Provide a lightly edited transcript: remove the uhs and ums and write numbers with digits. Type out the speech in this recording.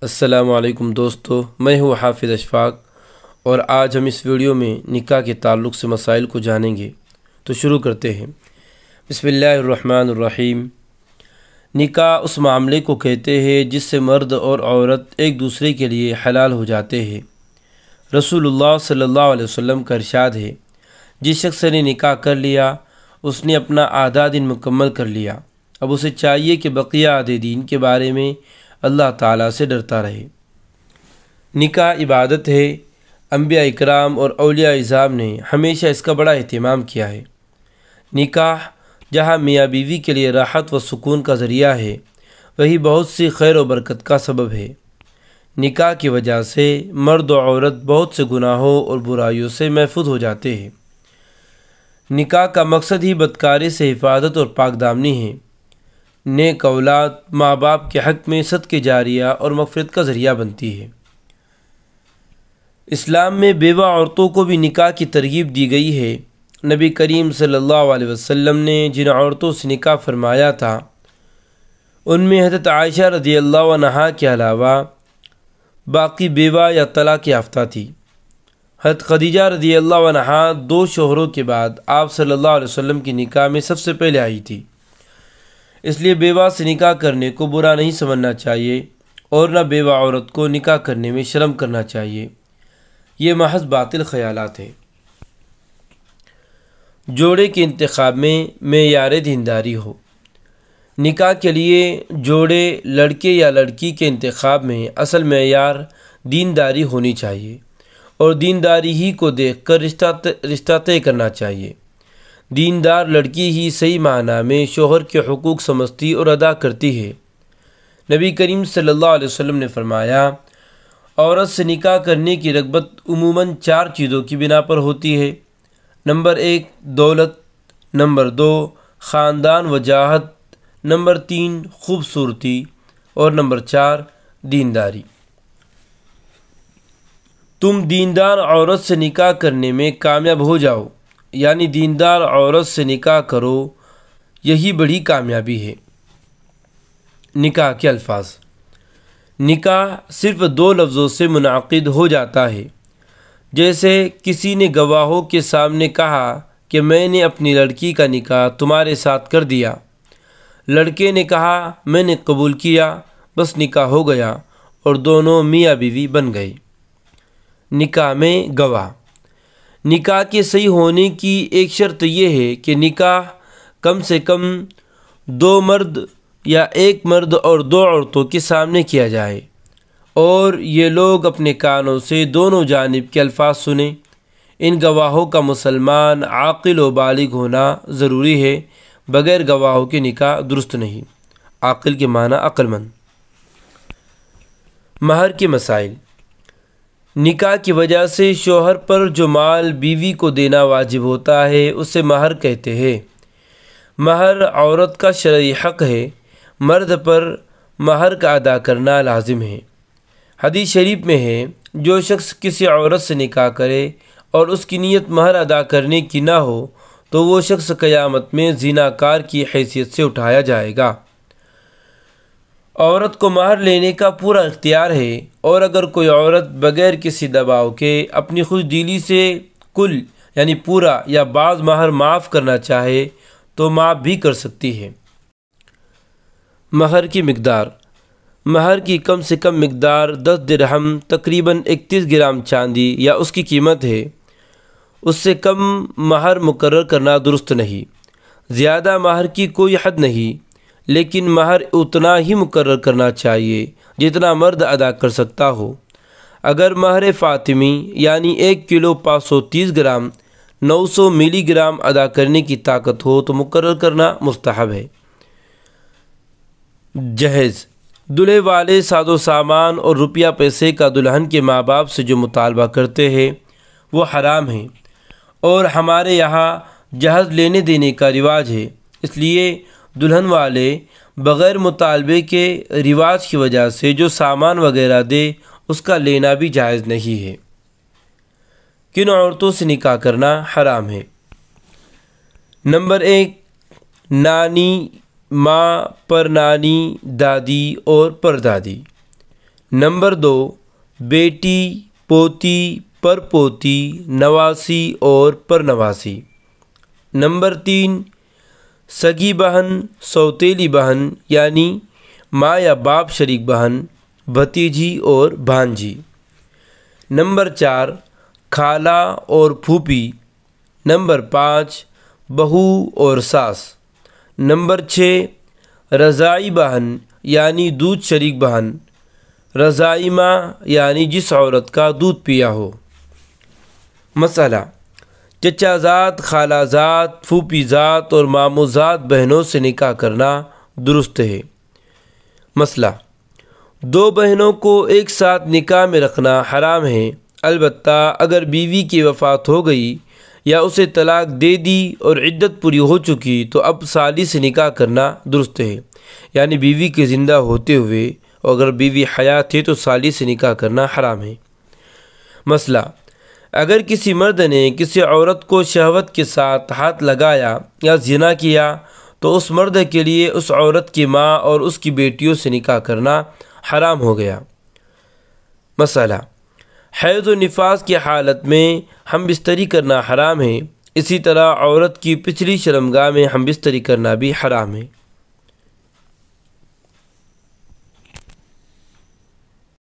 السلام علیکم دوستو، میں ہوں حافظ اشفاق اور آج ہم اس ویڈیو میں نکاح کے تعلق سے مسائل کو جانیں گے۔ تو شروع کرتے ہیں۔ بسم اللہ الرحمن الرحیم۔ نکاح اس معاملے کو کہتے ہیں جس سے مرد اور عورت ایک دوسرے کے لیے حلال ہو جاتے ہیں۔ رسول اللہ صلی اللہ علیہ وسلم کا ارشاد ہے، جس شخص نے نکاح کر لیا اس نے اپنا آدھا دن مکمل کر لیا، اب اسے چاہیے کہ بقیہ آدھے دین کے بارے میں اللہ تعالیٰ سے ڈرتا رہے۔ نکاح عبادت ہے۔ انبیاء اکرام اور اولیاء اعظام نے ہمیشہ اس کا بڑا اہتمام کیا ہے۔ نکاح جہاں میاں بیوی کے لیے راحت و سکون کا ذریعہ ہے، وہی بہت سی خیر و برکت کا سبب ہے۔ نکاح کی وجہ سے مرد و عورت بہت سے گناہوں اور برائیوں سے محفوظ ہو جاتے ہیں۔ نکاح کا مقصد ہی بدکاری سے حفاظت اور پاک دامنی ہے۔ نیک اولاد ماں باپ کے حق میں صدقہ جاریہ اور مغفرت کا ذریعہ بنتی ہے۔ اسلام میں بیوہ عورتوں کو بھی نکاح کی ترغیب دی گئی ہے۔ نبی کریم صلی اللہ علیہ وسلم نے جن عورتوں سے نکاح فرمایا تھا ان میں حضرت عائشہ رضی اللہ عنہا کے علاوہ باقی بیوہ یا طلاق یافتہ تھی۔ حضرت خدیجہ رضی اللہ عنہا 2 شوہروں کے بعد آپ صلی اللہ علیہ وسلم کی نکاح میں سب سے پہلے آئی تھی، اس لیے بیوہ سے نکاح کرنے کو برا نہیں سمجھنا چاہیے اور نہ بیوہ عورت کو نکاح کرنے میں شرم کرنا چاہیے، یہ محض باطل خیالات ہیں۔ جوڑے کے انتخاب میں معیار دینداری ہو۔ نکاح کے لیے جوڑے لڑکے یا لڑکی کے انتخاب میں اصل معیار دینداری ہونی چاہیے اور دینداری ہی کو دیکھ کر رشتہ طے کرنا چاہیے۔ دیندار لڑکی ہی صحیح معنی میں شوہر کے حقوق سمجھتی اور ادا کرتی ہے۔ نبی کریم صلی اللہ علیہ وسلم نے فرمایا، عورت سے نکاح کرنے کی رغبت عموماً 4 چیزوں کی بنا پر ہوتی ہے۔ نمبر 1 دولت، نمبر 2 خاندان وجاہت، نمبر 3 خوبصورتی اور نمبر 4 دینداری۔ تم دیندار عورت سے نکاح کرنے میں کامیاب ہو جاؤ، یعنی دیندار عورت سے نکاح کرو، یہی بڑی کامیابی ہے۔ نکاح کے الفاظ۔ نکاح صرف 2 لفظوں سے منعقد ہو جاتا ہے، جیسے کسی نے گواہوں کے سامنے کہا کہ میں نے اپنی لڑکی کا نکاح تمہارے ساتھ کر دیا، لڑکے نے کہا میں نے قبول کیا، بس نکاح ہو گیا اور دونوں میاں بیوی بن گئے۔ نکاح میں گواہ۔ نکاح کے صحیح ہونے کی ایک شرط یہ ہے کہ نکاح کم سے کم 2 مرد یا 1 مرد اور 2 عورتوں کے سامنے کیا جائے اور یہ لوگ اپنے کانوں سے دونوں جانب کے الفاظ سنیں۔ ان گواہوں کا مسلمان عاقل و بالغ ہونا ضروری ہے، بغیر گواہوں کے نکاح درست نہیں۔ عاقل کے معنی عقل مند۔ مہر کے مسائل۔ نکاح کی وجہ سے شوہر پر جو مال بیوی کو دینا واجب ہوتا ہے اسے مہر کہتے ہیں۔ مہر عورت کا شرعی حق ہے، مرد پر مہر کا ادا کرنا لازم ہے۔ حدیث شریف میں ہے، جو شخص کسی عورت سے نکاح کرے اور اس کی نیت مہر ادا کرنے کی نہ ہو تو وہ شخص قیامت میں زناکار کی حیثیت سے اٹھایا جائے گا۔ عورت کو مہر لینے کا پورا اختیار ہے اور اگر کوئی عورت بغیر کسی دباؤ کے اپنی خوش دلی سے کل یعنی پورا یا بعض مہر معاف کرنا چاہے تو معاف بھی کر سکتی ہے۔ مہر کی مقدار۔ مہر کی کم سے کم مقدار 10 درہم تقریباً 31 گرام چاندی یا اس کی قیمت ہے، اس سے کم مہر مقرر کرنا درست نہیں۔ زیادہ مہر کی کوئی حد نہیں، لیکن مہر اتنا ہی مقرر کرنا چاہیے جتنا مرد ادا کر سکتا ہو۔ اگر مہر فاطمی یعنی 1 کلو 530 گرام 900 ملی گرام ادا کرنے کی طاقت ہو تو مقرر کرنا مستحب ہے۔ جہیز۔ دلہے والے ساز و سامان اور روپیہ پیسے کا دلہن کے ماں باپ سے جو مطالبہ کرتے ہیں وہ حرام ہے اور ہمارے یہاں جہیز لینے دینے کا رواج ہے، اس لیے دلہن والے بغیر مطالبے کے رواج کی وجہ سے جو سامان وغیرہ دے اس کا لینا بھی جائز نہیں ہے۔ کن عورتوں سے نکاح کرنا حرام ہے؟ نمبر 1 نانی، ماں، پر نانی، دادی اور پردادی۔ نمبر 2 بیٹی، پوتی، پرپوتی، نواسی اور پرنواسی۔ نمبر 3 سگی بہن، سوتیلی بہن یعنی ماں یا باپ شریک بہن، بھتیجی اور بھانجی۔ نمبر 4 خالہ اور پھوپھی۔ نمبر 5 بہو اور ساس۔ نمبر 6 رضاعی بہن یعنی دودھ شریک بہن، رضاعی ماں یعنی جس عورت کا دودھ پیا ہو۔ مسئلہ: چچا زاد، خالہ زاد، پھوپھی زاد اور ماموں زاد بہنوں سے نکاح کرنا درست ہے۔ مسئلہ: 2 بہنوں کو ایک ساتھ نکاح میں رکھنا حرام ہے، البتہ اگر بیوی کی وفات ہو گئی یا اسے طلاق دے دی اور عدت پوری ہو چکی تو اب سالی سے نکاح کرنا درست ہے، یعنی بیوی کے زندہ ہوتے ہوئے، اور اگر بیوی حیات ہے تو سالی سے نکاح کرنا حرام ہے۔ مسئلہ: اگر کسی مرد نے کسی عورت کو شہوت کے ساتھ ہاتھ لگایا یا زنا کیا تو اس مرد کے لیے اس عورت کی ماں اور اس کی بیٹیوں سے نکاح کرنا حرام ہو گیا۔ مسئلہ: حیض و نفاس کی حالت میں ہم بستری کرنا حرام ہے، اسی طرح عورت کی پچھلی شرمگاہ میں ہم بستری کرنا بھی حرام ہے۔